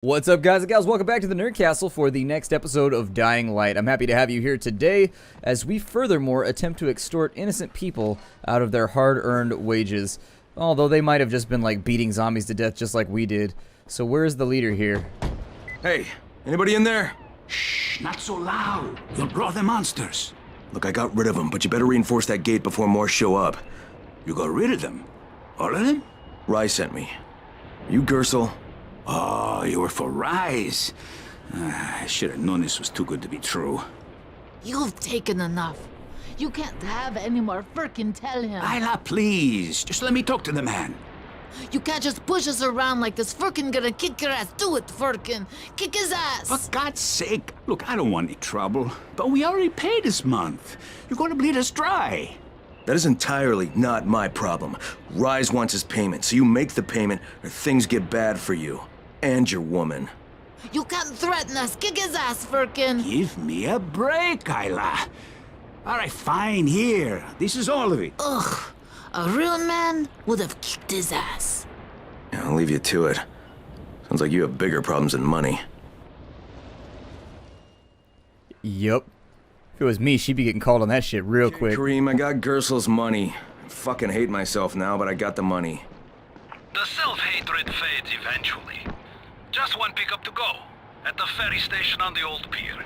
What's up, guys and gals? Welcome back to the Nerd Castle for the next episode of Dying Light. I'm happy to have you here today as we furthermore attempt to extort innocent people out of their hard-earned wages. Although they might have just been like beating zombies to death just like we did. So where's the leader here? Hey, anybody in there? Shh, not so loud. You'll draw the monsters. Look, I got rid of them, but you better reinforce that gate before more show up. You got rid of them? All of them? Rye sent me. Are you Gersel? Oh, you were for Rise. I should have known this was too good to be true. You've taken enough. You can't have any more. Frickin' tell him. Isla, please. Just let me talk to the man. You can't just push us around like this. Frickin' gonna kick your ass. Do it, frickin'. Kick his ass. For God's sake. Look, I don't want any trouble. But we already paid this month. You're gonna bleed us dry. That is entirely not my problem. Rise wants his payment, so you make the payment or things get bad for you. And your woman. You can't threaten us. Kick his ass, frickin'. Give me a break, Isla. All right, fine, here. This is all of it. Ugh. A real man would have kicked his ass. Yeah, I'll leave you to it. Sounds like you have bigger problems than money. Yup. If it was me, she'd be getting called on that shit real quick. Kareem, I got Gersel's money. I fucking hate myself now, but I got the money. The self-hatred fades eventually. Just one pickup to go, at the ferry station on the old pier.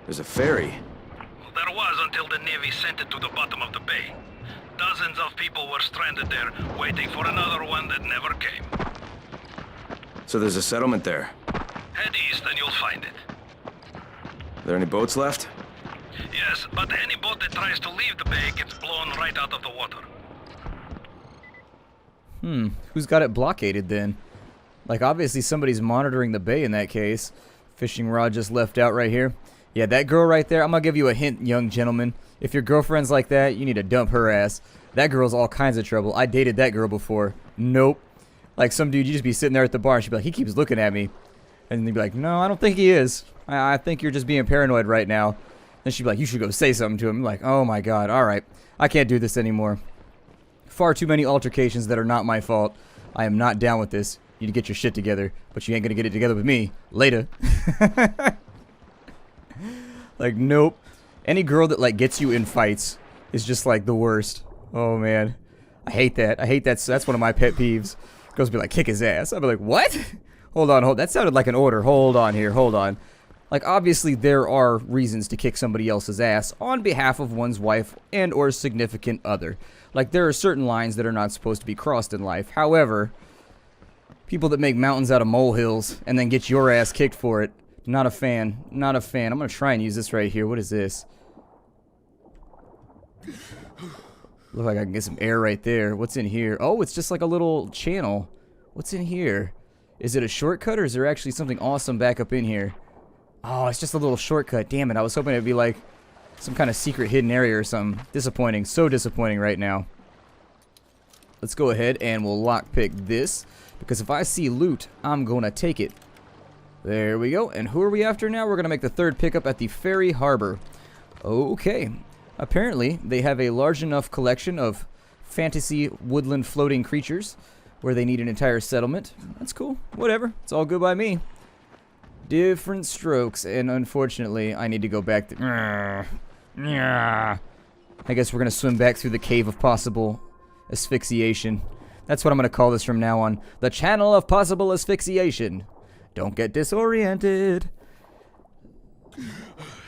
There's a ferry. Well, there was until the Navy sent it to the bottom of the bay. Dozens of people were stranded there, waiting for another one that never came. So there's a settlement there. Head east and you'll find it. Are there any boats left? Yes, but any boat that tries to leave the bay gets blown right out of the water. Who's got it blockaded then? Like, obviously somebody's monitoring the bay in that case. Fishing rod just left out right here. Yeah, that girl right there, I'm gonna give you a hint, young gentleman. If your girlfriend's like that, you need to dump her ass. That girl's all kinds of trouble. I dated that girl before. Nope. Like, some dude, you just be sitting there at the bar and she'd be like, he keeps looking at me. And they'd be like, no, I don't think he is. I think you're just being paranoid right now. Then she'd be like, you should go say something to him. I'm like, oh my god, alright. I can't do this anymore. Far too many altercations that are not my fault. I am not down with this. You need to get your shit together, but you ain't gonna get it together with me. Later. Like, nope. Any girl that, like, gets you in fights is just, like, the worst. Oh, man. I hate that. I hate that. So that's one of my pet peeves. Girls be like, kick his ass. I'll be like, what? Hold on, that sounded like an order. Hold on here, hold on. Like, obviously, there are reasons to kick somebody else's ass on behalf of one's wife and or significant other. Like, there are certain lines that are not supposed to be crossed in life. However, people that make mountains out of molehills and then get your ass kicked for it, not a fan. Not a fan. I'm going to try and use this right here. What is this? Look like I can get some air right there. What's in here? Oh, it's just like a little channel. What's in here? Is it a shortcut or is there actually something awesome back up in here? Oh, it's just a little shortcut. Damn it. I was hoping it'd be like some kind of secret hidden area or something. Disappointing. So disappointing right now. Let's go ahead and we'll lockpick this. Because if I see loot, I'm going to take it. There we go. And who are we after now? We're going to make the third pickup at the ferry harbor. Okay. Apparently, they have a large enough collection of fantasy woodland floating creatures where they need an entire settlement. That's cool. Whatever. It's all good by me. Different strokes. And unfortunately, I need to go back to... I guess we're going to swim back through the cave of possible asphyxiation. That's what I'm going to call this from now on. The channel of possible asphyxiation. Don't get disoriented.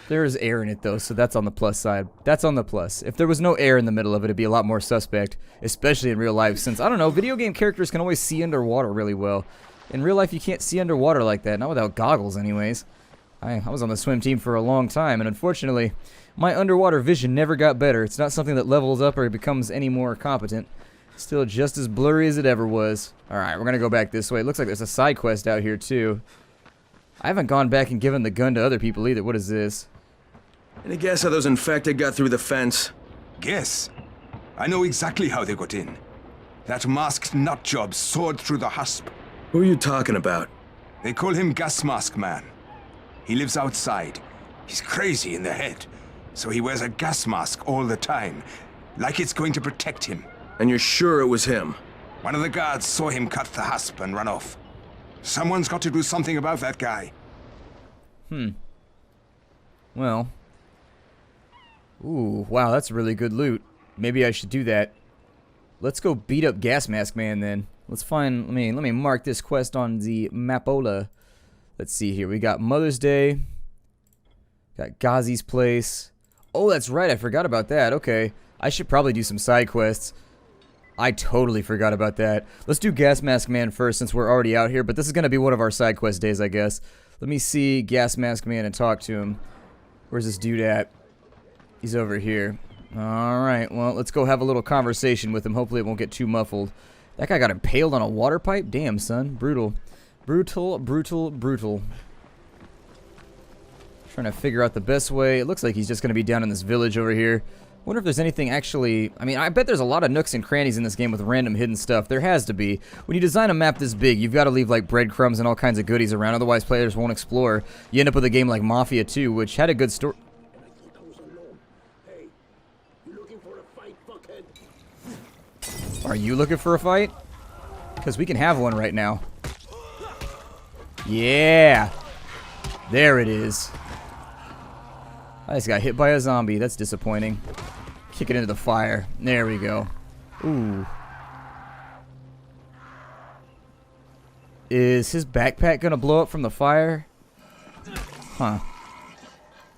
There is air in it, though, so that's on the plus side. That's on the plus. If there was no air in the middle of it, it'd be a lot more suspect. Especially in real life, since, I don't know, video game characters can always see underwater really well. In real life, you can't see underwater like that. Not without goggles, anyways. I was on the swim team for a long time, and unfortunately, my underwater vision never got better. It's not something that levels up or becomes any more competent. Still just as blurry as it ever was. Alright, we're gonna go back this way. It looks like there's a side quest out here, too. I haven't gone back and given the gun to other people either. What is this? Any guess how those infected got through the fence? Guess? I know exactly how they got in. That masked nutjob soared through the husp. Who are you talking about? They call him Gas Mask Man. He lives outside. He's crazy in the head, so he wears a gas mask all the time, like it's going to protect him. And you're sure it was him? One of the guards saw him cut the husp and run off. Someone's got to do something about that guy. Well. Ooh, wow, that's really good loot. Maybe I should do that. Let's go beat up Gas Mask Man then. Let's find, let me mark this quest on the mapola. Let's see here. We got Mother's Day. Got Ghazi's place. Oh, that's right. I forgot about that. Okay. I should probably do some side quests. I totally forgot about that. Let's do Gas Mask Man first since we're already out here, but this is going to be one of our side quest days, I guess. Let me see Gas Mask Man and talk to him. Where's this dude at? He's over here. Alright, well, let's go have a little conversation with him. Hopefully it won't get too muffled. That guy got impaled on a water pipe? Damn, son. Brutal. Brutal, brutal, brutal. Trying to figure out the best way. It looks like he's just going to be down in this village over here. Wonder if there's anything actually... I mean, I bet there's a lot of nooks and crannies in this game with random hidden stuff. There has to be. When you design a map this big, you've got to leave, like, breadcrumbs and all kinds of goodies around. Otherwise, players won't explore. You end up with a game like Mafia 2, which had a good story... Are you looking for a fight? Because we can have one right now. Yeah! There it is. I just got hit by a zombie. That's disappointing. Kick it into the fire. There we go. Ooh. Is his backpack gonna blow up from the fire? Huh.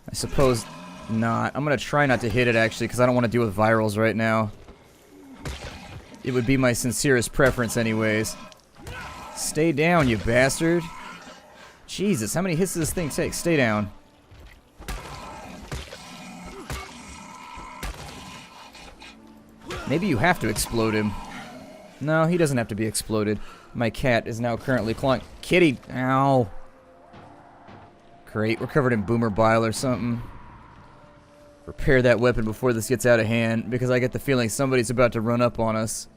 I suppose not. I'm gonna try not to hit it actually because I don't want to deal with virals right now. It would be my sincerest preference anyways. Stay down, you bastard. Jesus, how many hits does this thing take? Stay down. Maybe you have to explode him. No, he doesn't have to be exploded. My cat is now currently clawing. Kitty! Ow. Great, we're covered in boomer bile or something. Repair that weapon before this gets out of hand, because I get the feeling somebody's about to run up on us.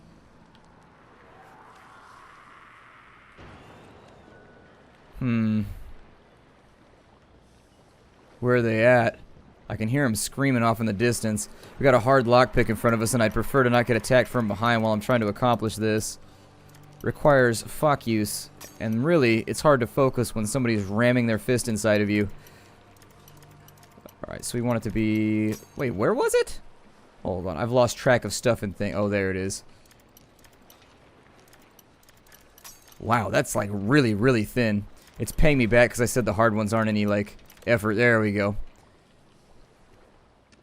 Where are they at? I can hear them screaming off in the distance. We got a hard lockpick in front of us, and I'd prefer to not get attacked from behind while I'm trying to accomplish this. Requires fuck use, and really, it's hard to focus when somebody's ramming their fist inside of you. Alright, so we want it to be... Wait, where was it? Hold on, I've lost track of stuff and thing. Oh, there it is. Wow, that's like really, really thin. It's paying me back because I said the hard ones aren't any, like, effort. There we go.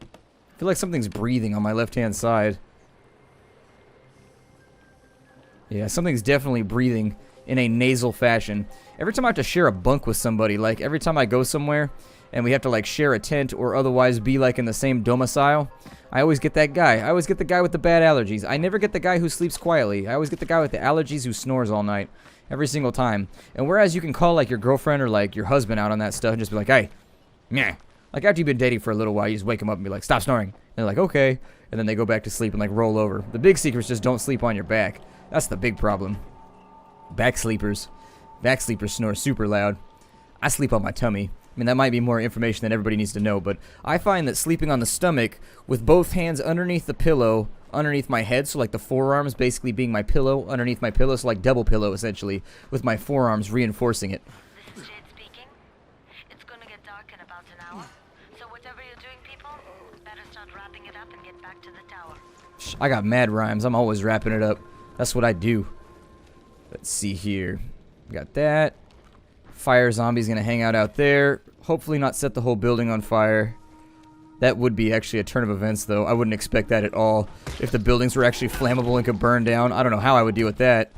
I feel like something's breathing on my left-hand side. Yeah, something's definitely breathing in a nasal fashion. Every time I have to share a bunk with somebody, like every time I go somewhere and we have to like share a tent or otherwise be like in the same domicile, I always get that guy. I always get the guy with the bad allergies. I never get the guy who sleeps quietly. I always get the guy with the allergies who snores all night. Every single time. And whereas you can call like your girlfriend or like your husband out on that stuff and just be like, hey, meh. Like after you've been dating for a little while, you just wake them up and be like, stop snoring. And they're like, okay. And then they go back to sleep and like roll over. The big secret is just don't sleep on your back. That's the big problem. Back sleepers. Back sleepers snore super loud. I sleep on my tummy. I mean, that might be more information than everybody needs to know, but I find that sleeping on the stomach with both hands underneath the pillow, underneath my head, so like the forearms basically being my pillow, underneath my pillow, so like double pillow essentially, with my forearms reinforcing it. This is Jade speaking. It's gonna get dark in about an hour, so whatever you're doing, people, better start wrapping it up and get back to the tower. I got mad rhymes. I'm always wrapping it up. That's what I do. Let's see here. We got that. Fire zombie's gonna hang out there. Hopefully not set the whole building on fire. That would be actually a turn of events, though. I wouldn't expect that at all. If the buildings were actually flammable and could burn down, I don't know how I would deal with that.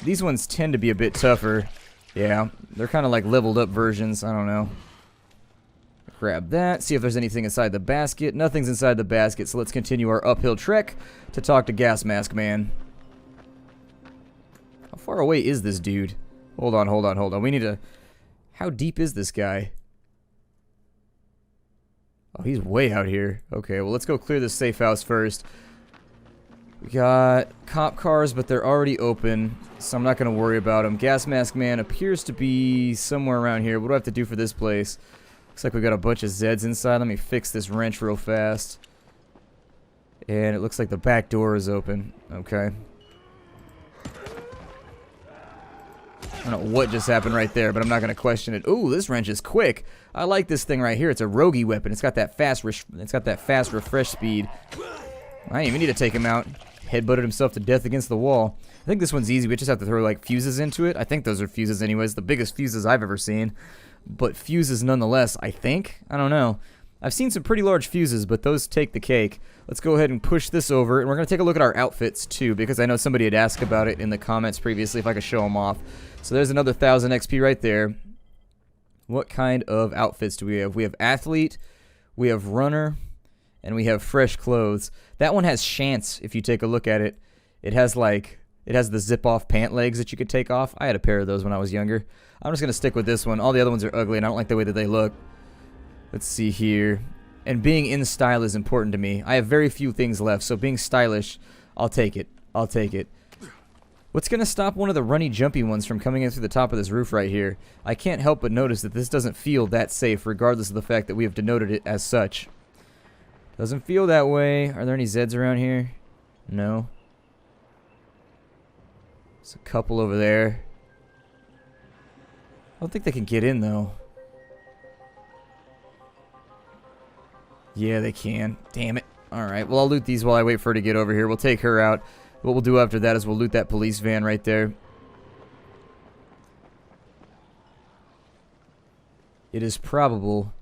These ones tend to be a bit tougher. Yeah, they're kind of like leveled up versions. I don't know. Grab that. See if there's anything inside the basket. Nothing's inside the basket, so let's continue our uphill trek to talk to Gas Mask Man. How far away is this dude? Hold on, hold on, hold on. We need to... How deep is this guy? Oh, he's way out here. Okay, well, let's go clear this safe house first. We got cop cars, but they're already open, so I'm not going to worry about them. Gas Mask Man appears to be somewhere around here. What do I have to do for this place? Looks like we got a bunch of Zeds inside. Let me fix this wrench real fast. And it looks like the back door is open. Okay. I don't know what just happened right there, but I'm not going to question it. Ooh, this wrench is quick. I like this thing right here. It's a roguey weapon. It's got that fast refresh speed. I didn't even need to take him out. Headbutted himself to death against the wall. I think this one's easy. We just have to throw like fuses into it. I think those are fuses anyways. The biggest fuses I've ever seen. But fuses nonetheless, I think. I don't know. I've seen some pretty large fuses, but those take the cake. Let's go ahead and push this over, and we're going to take a look at our outfits too, because I know somebody had asked about it in the comments previously if I could show them off. So there's another 1000 XP right there. What kind of outfits do we have? We have athlete, we have runner, and we have fresh clothes. That one has shants, if you take a look at it. It has the zip-off pant legs that you could take off. I had a pair of those when I was younger. I'm just going to stick with this one. All the other ones are ugly, and I don't like the way that they look. Let's see here. And being in style is important to me. I have very few things left, so being stylish, I'll take it. I'll take it. What's going to stop one of the runny, jumpy ones from coming in through the top of this roof right here? I can't help but notice that this doesn't feel that safe, regardless of the fact that we have denoted it as such. Doesn't feel that way. Are there any Zeds around here? No. There's a couple over there. I don't think they can get in, though. Yeah, they can. Damn it. Alright, well, I'll loot these while I wait for her to get over here. We'll take her out. What we'll do after that is we'll loot that police van right there. It is probable.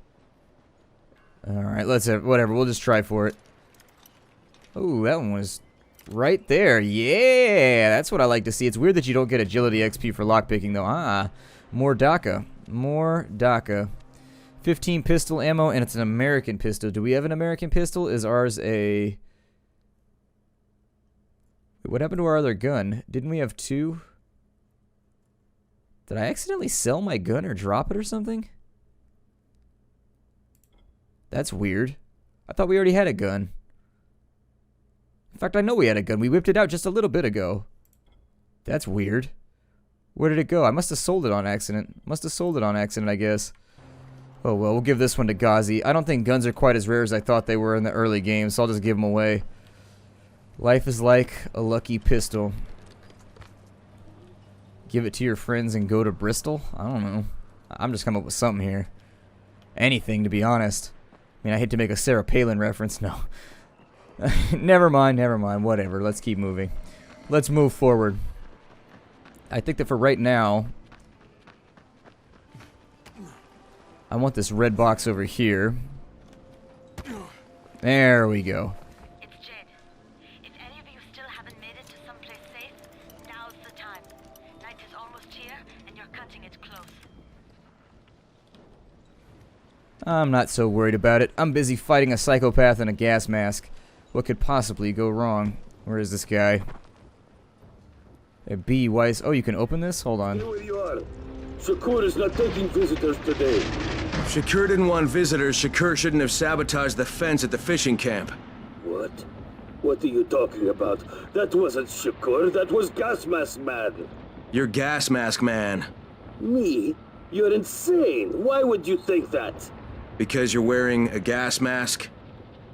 Alright, let's have, whatever, we'll just try for it. Oh, that one was right there. Yeah, that's what I like to see. It's weird that you don't get agility XP for lockpicking, though. Ah, more DACA. More DACA. 15 pistol ammo, and it's an American pistol. Do we have an American pistol? Is ours a... Wait, what happened to our other gun? Didn't we have two? Did I accidentally sell my gun or drop it or something? That's weird. I thought we already had a gun. In fact, I know we had a gun. We whipped it out just a little bit ago. That's weird. Where did it go? I must have sold it on accident. Must have sold it on accident, I guess. Oh well, we'll give this one to Ghazi. I don't think guns are quite as rare as I thought they were in the early game, so I'll just give them away. Life is like a lucky pistol. Give it to your friends and go to Bristol? I don't know. I'm just coming up with something here. Anything, to be honest. I mean, I hate to make a Sarah Palin reference. No. Never mind, never mind. Whatever. Let's keep moving. Let's move forward. I think that for right now, I want this red box over here. There we go. It's Jed. If any of you still haven't made it to someplace safe, now's the time. Night is almost here, and you're cutting it close. I'm not so worried about it. I'm busy fighting a psychopath in a gas mask. What could possibly go wrong? Where is this guy? A B, Weiss. Oh, you can open this? Hold on. Where you are. Shakur is not taking visitors today. If Shakur didn't want visitors, Shakur shouldn't have sabotaged the fence at the fishing camp. What? What are you talking about? That wasn't Shakur, that was Gas Mask Man. You're Gas Mask Man. Me? You're insane. Why would you think that? Because you're wearing a gas mask?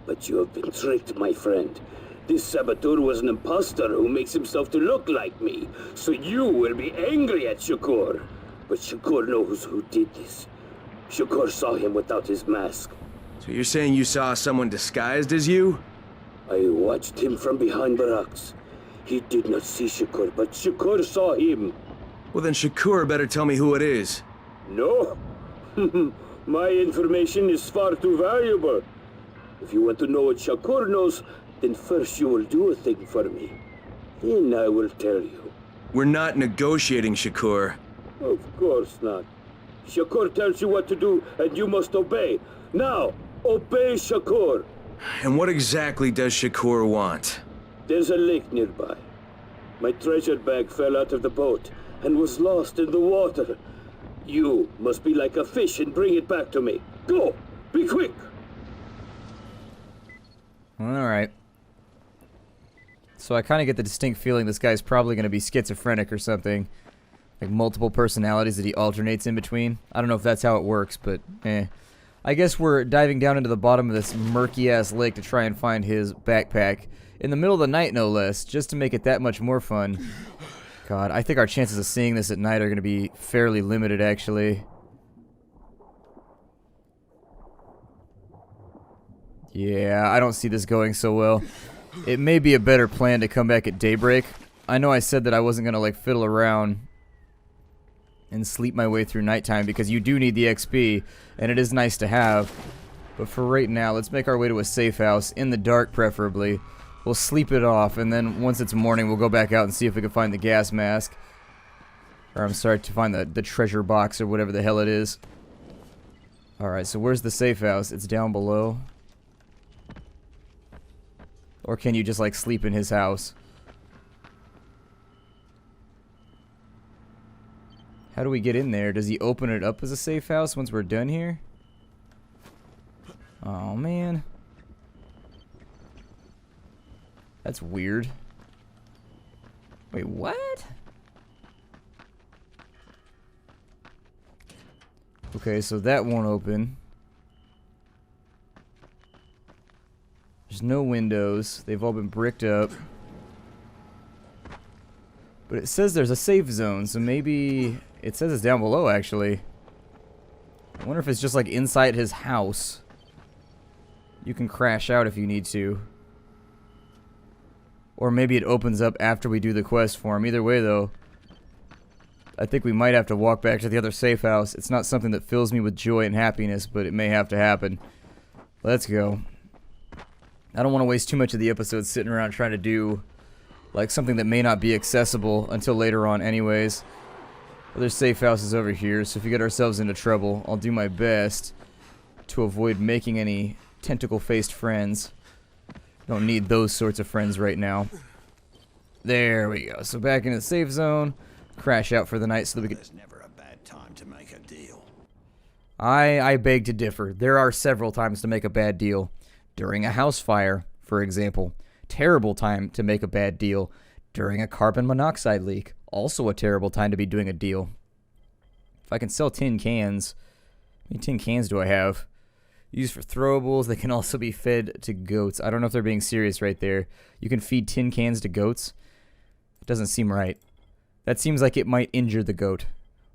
But you have been tricked, my friend. This saboteur was an imposter who makes himself to look like me. So you will be angry at Shakur. But Shakur knows who did this. Shakur saw him without his mask. So you're saying you saw someone disguised as you? I watched him from behind the rocks. He did not see Shakur, but Shakur saw him. Well then Shakur better tell me who it is. No. My information is far too valuable. If you want to know what Shakur knows, then first you will do a thing for me. Then I will tell you. We're not negotiating, Shakur. Of course not. Shakur tells you what to do, and you must obey. Now, obey Shakur. And what exactly does Shakur want? There's a lake nearby. My treasure bag fell out of the boat and was lost in the water. You must be like a fish and bring it back to me. Go! Be quick! Alright. So I kind of get the distinct feeling this guy's probably going to be schizophrenic or something. Like multiple personalities that he alternates in between. I don't know if that's how it works, but eh. I guess we're diving down into the bottom of this murky-ass lake to try and find his backpack. In the middle of the night, no less, just to make it that much more fun. God, I think our chances of seeing this at night are going to be fairly limited, actually. Yeah, I don't see this going so well. It may be a better plan to come back at daybreak. I know I said that I wasn't going to, like, fiddle around and sleep my way through nighttime because you do need the XP, and it is nice to have. But for right now, let's make our way to a safe house, in the dark preferably. We'll sleep it off, and then once it's morning, we'll go back out and see if we can find the gas mask. Or I'm sorry, to find the treasure box or whatever the hell it is. Alright, so where's the safe house? It's down below. Or can you just, like, sleep in his house? How do we get in there? Does he open it up as a safe house once we're done here? Oh, man. That's weird. Wait, what? Okay, so that won't open. There's no windows. They've all been bricked up. But it says there's a safe zone, so maybe... It says it's down below, actually. I wonder if it's just like inside his house. You can crash out if you need to. Or maybe it opens up after we do the quest for him. Either way, though, I think we might have to walk back to the other safe house. It's not something that fills me with joy and happiness, but it may have to happen. Let's go. I don't want to waste too much of the episode sitting around trying to do like something that may not be accessible until later on anyways. There's safe houses over here, so if we get ourselves into trouble, I'll do my best to avoid making any tentacle-faced friends. Don't need those sorts of friends right now. There we go. So back in the safe zone, crash out for the night so that we can... There's never a bad time to make a deal. I beg to differ. There are several times to make a bad deal. During a house fire, for example. Terrible time to make a bad deal. During a carbon monoxide leak. Also a terrible time to be doing a deal. If I can sell tin cans... How many tin cans do I have? Used for throwables. They can also be fed to goats. I don't know if they're being serious right there. You can feed tin cans to goats? It doesn't seem right. That seems like it might injure the goat.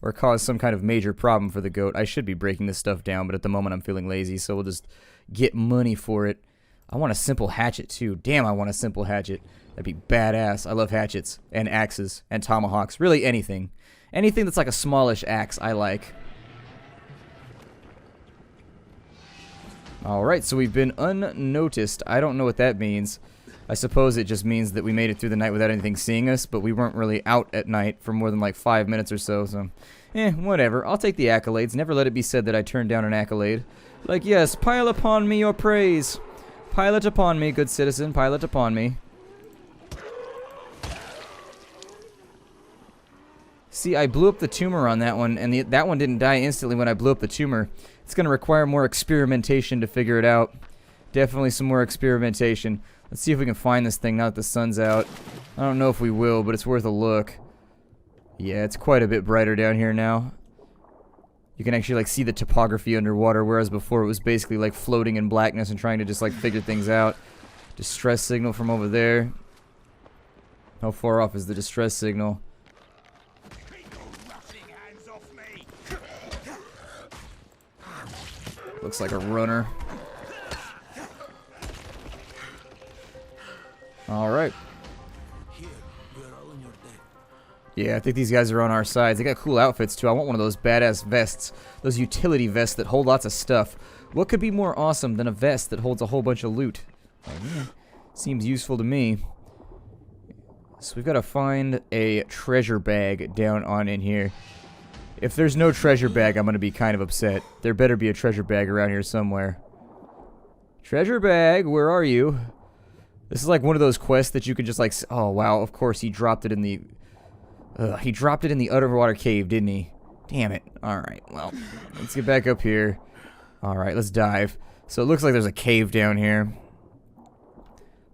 Or cause some kind of major problem for the goat. I should be breaking this stuff down, but at the moment I'm feeling lazy, so we'll just get money for it. I want a simple hatchet too. Damn, I want a simple hatchet. That'd be badass. I love hatchets and axes and tomahawks. Really anything. Anything that's like a smallish axe I like. Alright, so we've been unnoticed. I don't know what that means. I suppose it just means that we made it through the night without anything seeing us, but we weren't really out at night for more than like 5 minutes or so, whatever. I'll take the accolades. Never let it be said that I turned down an accolade. Like, yes, pile upon me your praise. Pile it upon me, good citizen, pile it upon me. See, I blew up the tumor on that one, and that one didn't die instantly when I blew up the tumor. It's going to require more experimentation to figure it out. Definitely some more experimentation. Let's see if we can find this thing now that the sun's out. I don't know if we will, but it's worth a look. Yeah, it's quite a bit brighter down here now. You can actually like see the topography underwater, whereas before it was basically like floating in blackness and trying to just like figure things out. Distress signal from over there. How far off is the distress signal? Looks like a runner. Alright. Yeah, I think these guys are on our sides. They got cool outfits too. I want one of those badass vests. Those utility vests that hold lots of stuff. What could be more awesome than a vest that holds a whole bunch of loot? Oh, yeah. Seems useful to me. So we've got to find a treasure bag down on in here. If there's no treasure bag, I'm going to be kind of upset. There better be a treasure bag around here somewhere. Treasure bag, where are you? This is like one of those quests that you could just like... Oh, wow, of course he dropped it in the... he dropped it in the underwater cave, didn't he? Damn it. Alright, well, let's get back up here. Alright, let's dive. So it looks like there's a cave down here.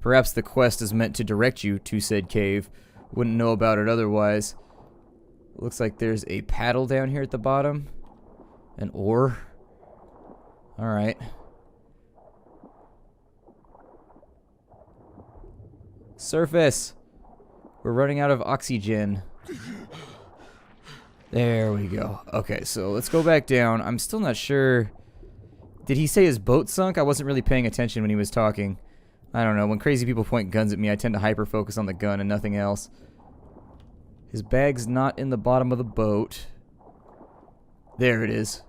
Perhaps the quest is meant to direct you to said cave. Wouldn't know about it otherwise. Looks like there's a paddle down here at the bottom. An oar. Alright. Surface. We're running out of oxygen. There we go. Okay, so let's go back down. I'm still not sure. Did he say his boat sunk? I wasn't really paying attention when he was talking. I don't know. When crazy people point guns at me, I tend to hyper-focus on the gun and nothing else. His bag's not in the bottom of the boat. There it is.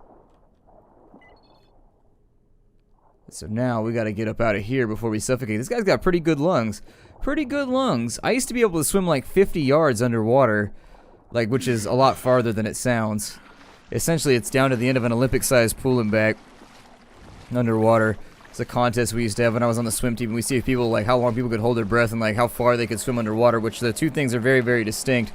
So now we gotta get up out of here before we suffocate. This guy's got pretty good lungs. Pretty good lungs. I used to be able to swim like 50 yards underwater, like, which is a lot farther than it sounds. Essentially, it's down to the end of an Olympic-sized pool and back underwater. It's a contest we used to have when I was on the swim team. We see people, like, how long people could hold their breath and, like, how far they could swim underwater, which the two things are very, very distinct.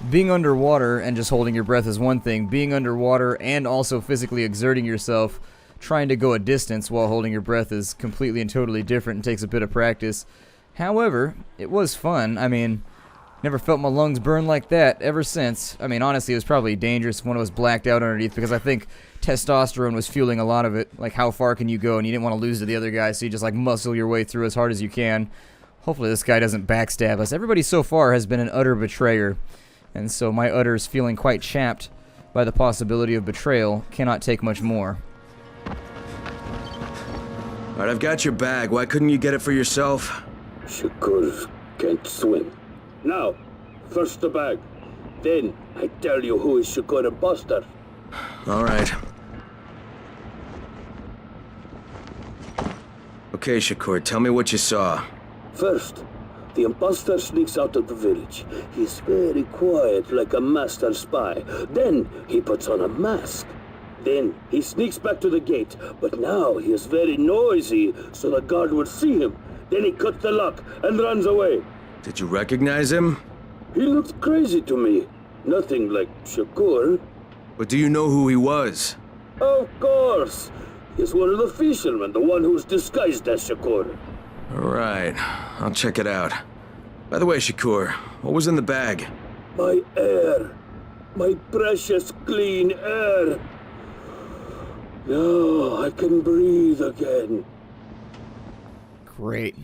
Being underwater and just holding your breath is one thing. Being underwater and also physically exerting yourself, trying to go a distance while holding your breath, is completely and totally different and takes a bit of practice. However, it was fun. I mean, never felt my lungs burn like that ever since. I mean, honestly, it was probably dangerous when I was blacked out underneath because I think testosterone was fueling a lot of it. Like, how far can you go? And you didn't want to lose to the other guy, so you just, like, muscle your way through as hard as you can. Hopefully this guy doesn't backstab us. Everybody so far has been an utter betrayer. And so my utters, feeling quite chapped by the possibility of betrayal, cannot take much more. Alright, I've got your bag. Why couldn't you get it for yourself? Shakur can't swim. Now, first the bag. Then, I tell you who is Shakur imposter. Alright. Okay, Shakur, tell me what you saw. First, the imposter sneaks out of the village. He's very quiet, like a master spy. Then, he puts on a mask. Then, he sneaks back to the gate, but now he is very noisy, so the guard will see him. Then he cuts the lock and runs away. Did you recognize him? He looked crazy to me. Nothing like Shakur. But do you know who he was? Of course. He's one of the fishermen, the one who's disguised as Shakur. Alright, I'll check it out. By the way, Shakur, what was in the bag? My air. My precious clean air. Now I can breathe again. Great.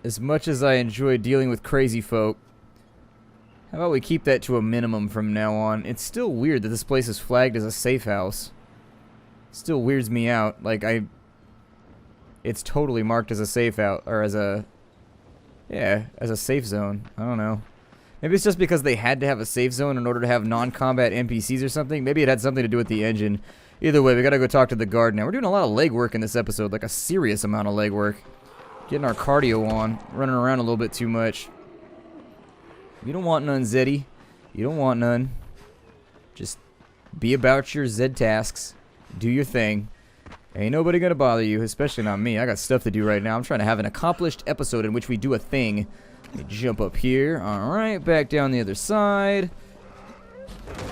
As much as I enjoy dealing with crazy folk, how about we keep that to a minimum from now on? It's still weird that this place is flagged as a safe house. Still weirds me out. Like, it's totally marked as a safe out, or as a, yeah, as a safe zone. I don't know. Maybe it's just because they had to have a safe zone in order to have non-combat NPCs or something. Maybe it had something to do with the engine. Either way, we gotta go talk to the guard now. We're doing a lot of leg work in this episode, like a serious amount of leg work. Getting our cardio on, running around a little bit too much. You don't want none, Zeddy. You don't want none. Just be about your Zed tasks. Do your thing. Ain't nobody gonna bother you, especially not me. I got stuff to do right now. I'm trying to have an accomplished episode in which we do a thing. Let me jump up here. Alright, back down the other side.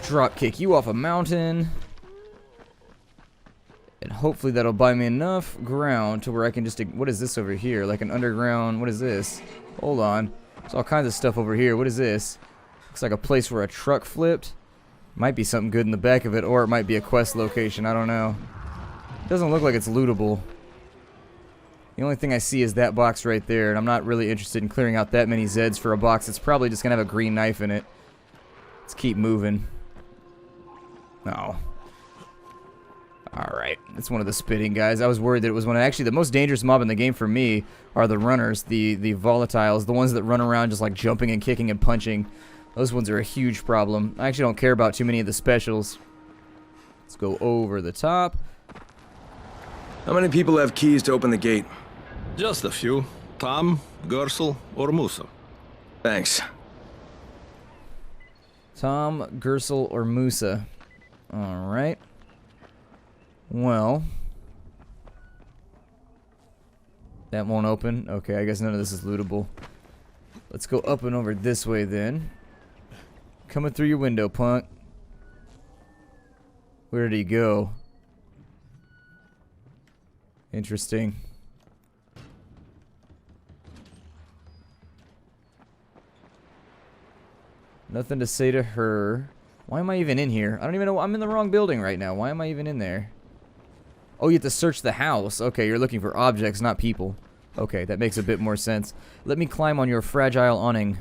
Drop kick you off a mountain. And hopefully that'll buy me enough ground to where I can just... What is this over here? Like an underground... What is this? Hold on. There's all kinds of stuff over here. What is this? Looks like a place where a truck flipped. Might be something good in the back of it, or it might be a quest location. I don't know. Doesn't look like it's lootable. The only thing I see is that box right there, and I'm not really interested in clearing out that many Zeds for a box that's probably just going to have a green knife in it. Let's keep moving. No. Alright, it's one of the spitting guys. I was worried that it was one of... Actually, the most dangerous mob in the game for me are the runners, the volatiles, the ones that run around just like jumping and kicking and punching. Those ones are a huge problem. I actually don't care about too many of the specials. Let's go over the top. How many people have keys to open the gate? Just a few. Tom, Gersel, or Musa. Thanks. Tom, Gersel, or Musa. Alright. Well, that won't open. Okay, I guess none of this is lootable. Let's go up and over this way then. Coming through your window, punk. Where did he go? Interesting. Nothing to say to her. Why am I even in here? I don't even know. I'm in the wrong building right now. Why am I even in there? Oh, you have to search the house. Okay, you're looking for objects, not people. Okay, that makes a bit more sense. Let me climb on your fragile awning.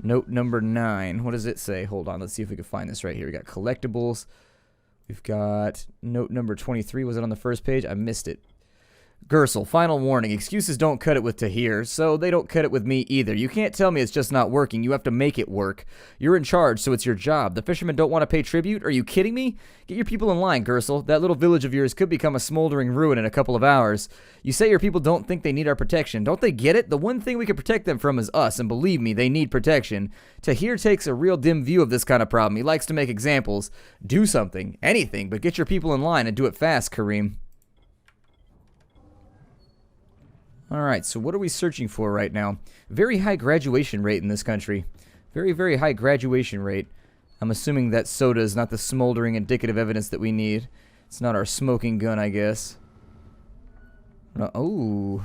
Note number 9. What does it say? Hold on. Let's see if we can find this right here. We got collectibles. We've got note number 23. Was it on the first page? I missed it. Gersel, final warning. Excuses don't cut it with Tahir, so they don't cut it with me either. You can't tell me it's just not working. You have to make it work. You're in charge, so it's your job. The fishermen don't want to pay tribute? Are you kidding me? Get your people in line, Gersel. That little village of yours could become a smoldering ruin in a couple of hours. You say your people don't think they need our protection. Don't they get it? The one thing we can protect them from is us, and believe me, they need protection. Tahir takes a real dim view of this kind of problem. He likes to make examples. Do something. Anything, but get your people in line and do it fast, Kareem. Alright, so what are we searching for right now? Very high graduation rate in this country. Very, very high graduation rate. I'm assuming that soda is not the smoldering indicative evidence that we need. It's not our smoking gun, I guess. Oh.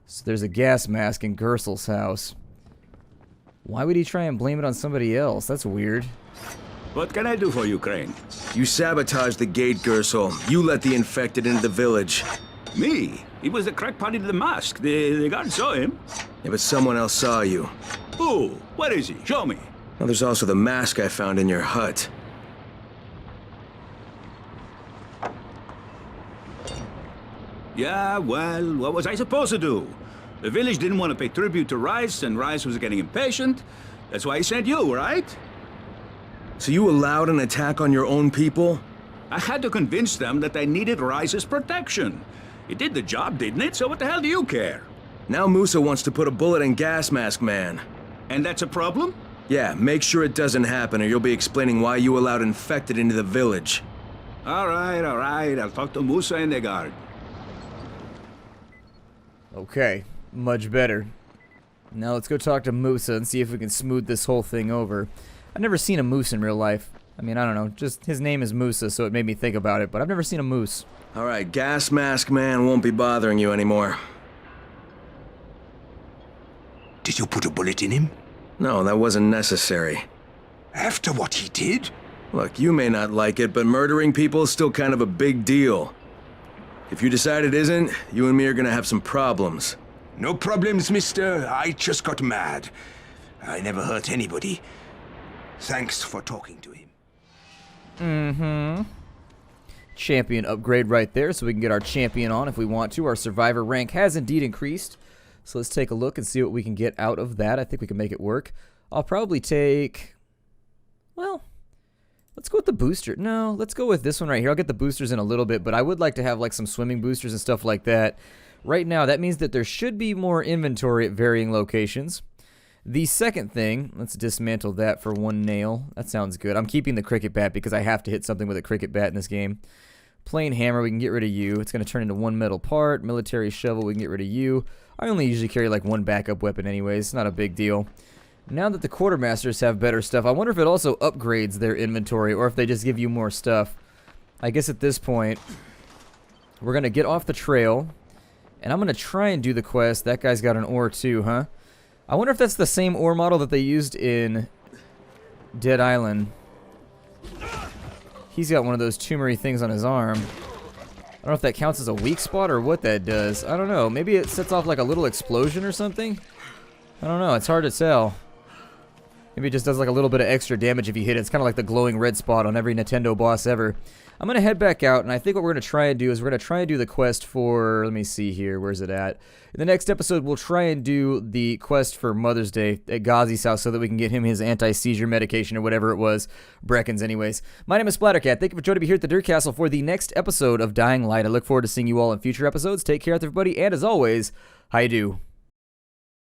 So there's a gas mask in Gersel's house. Why would he try and blame it on somebody else? That's weird. What can I do for you, Crane? You sabotaged the gate, Gersel. You let the infected into the village. Me? He was the crackpot in the mask. The guard saw him. Yeah, but someone else saw you. Who? Where is he? Show me. Well, there's also the mask I found in your hut. Yeah, well, what was I supposed to do? The village didn't want to pay tribute to Rice, and Rice was getting impatient. That's why he sent you, right? So you allowed an attack on your own people? I had to convince them that they needed Rice's protection. It did the job, didn't it? So what the hell do you care? Now Musa wants to put a bullet in Gas Mask Man. And that's a problem? Yeah, make sure it doesn't happen or you'll be explaining why you allowed infected into the village. All right. I'll talk to Musa and the guard. Okay, much better. Now let's go talk to Musa and see if we can smooth this whole thing over. I've never seen a moose in real life. I mean, I don't know, just his name is Musa, so it made me think about it, but I've never seen a moose. Alright, Gas Mask Man won't be bothering you anymore. Did you put a bullet in him? No, that wasn't necessary. After what he did? Look, you may not like it, but murdering people is still kind of a big deal. If you decide it isn't, you and me are gonna have some problems. No problems, mister. I just got mad. I never hurt anybody. Thanks for talking to him. Mm-hmm. Champion upgrade right there, so we can get our champion on if we want to. Our survivor rank has indeed increased. So let's take a look and see what we can get out of that. I think we can make it work. I'll probably take... Well, let's go with the booster. No, let's go with this one right here. I'll get the boosters in a little bit, but I would like to have like some swimming boosters and stuff like that. Right now, that means that there should be more inventory at varying locations. The second thing, let's dismantle that for 1 nail. That sounds good. I'm keeping the cricket bat because I have to hit something with a cricket bat in this game. Plain hammer, we can get rid of you. It's going to turn into 1 metal part. Military shovel, we can get rid of you. I only usually carry like 1 backup weapon anyways. It's not a big deal. Now that the quartermasters have better stuff, I wonder if it also upgrades their inventory or if they just give you more stuff. I guess at this point, we're going to get off the trail. And I'm going to try and do the quest. That guy's got an ore too, huh? I wonder if that's the same ore model that they used in Dead Island. He's got one of those tumor-y things on his arm. I don't know if that counts as a weak spot or what that does. I don't know. Maybe it sets off like a little explosion or something? I don't know. It's hard to tell. Maybe it just does like a little bit of extra damage if you hit it. It's kind of like the glowing red spot on every Nintendo boss ever. I'm going to head back out, and I think what we're going to try and do is we're going to try and do the quest for... Let me see here. Where's it at? In the next episode, we'll try and do the quest for Mother's Day at Ghazi's house so that we can get him his anti-seizure medication or whatever it was. Brecken's anyways. My name is Splattercat. Thank you for joining me here at the Dirt Castle for the next episode of Dying Light. I look forward to seeing you all in future episodes. Take care, everybody, and as always, how you do?